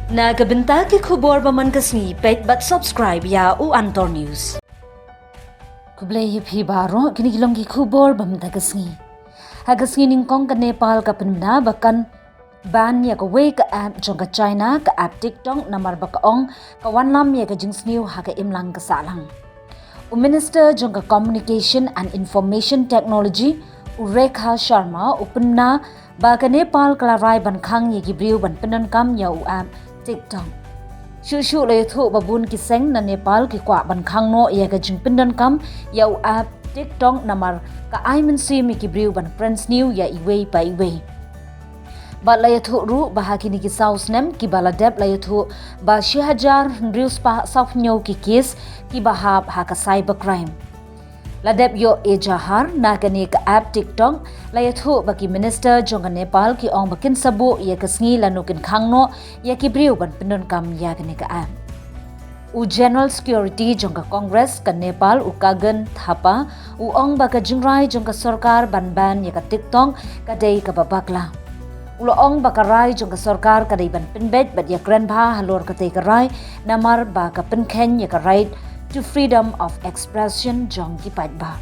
Nagabenta ki khubor baman kasni pet but subscribe ya u Antor News. Kublay phi baro kini kilong ki khubor bamda kasni. Hagasni ningkong ka Nepal ka penna bakan ban ya ka way ka app jong ka China ka App Tik Tok namar bakaong ka wanlam ya ka jingsniu ha ka imlang ka salang. Minister jong ka Communication and Information Technology Rekha Sharma upenna ba ka Nepal kalarai ban khang ye gibriu ban penan kam ya u App Tik Tok. Shushu le thu babun kiseng na Nepal ki kwa ban khang no ya ka jing penan kam ya u App Tik Tok namar ka aimen si mi gibriu ban friends new ya iway pa iway. Ba la thu ru ba hakini ki saus nem ki baladep la thu ba 6000 rius pa sauf nyo ki case ki bahab ha ka cyber crime. Ladep yo ejahar na kani ka App Tik Tok la thu ba ki minister jong Nepal ki ong bakin sabu ya kasngi lanukin khangno ya ki briu ban pinon kam ya kani ka app. U General Security jong ka Congress ka Nepal u kagan thapa u ong ba ka jingrai jong ka sarkar ban ya ka Tik Tok ka dei ka babakla. Uloong bakarai jong ka sarkar ka dei ban pinbet bat ya grandpa halor ka dei ka rai namar ba ka pinkhen ya ka right to freedom of expression jong ki pat ba.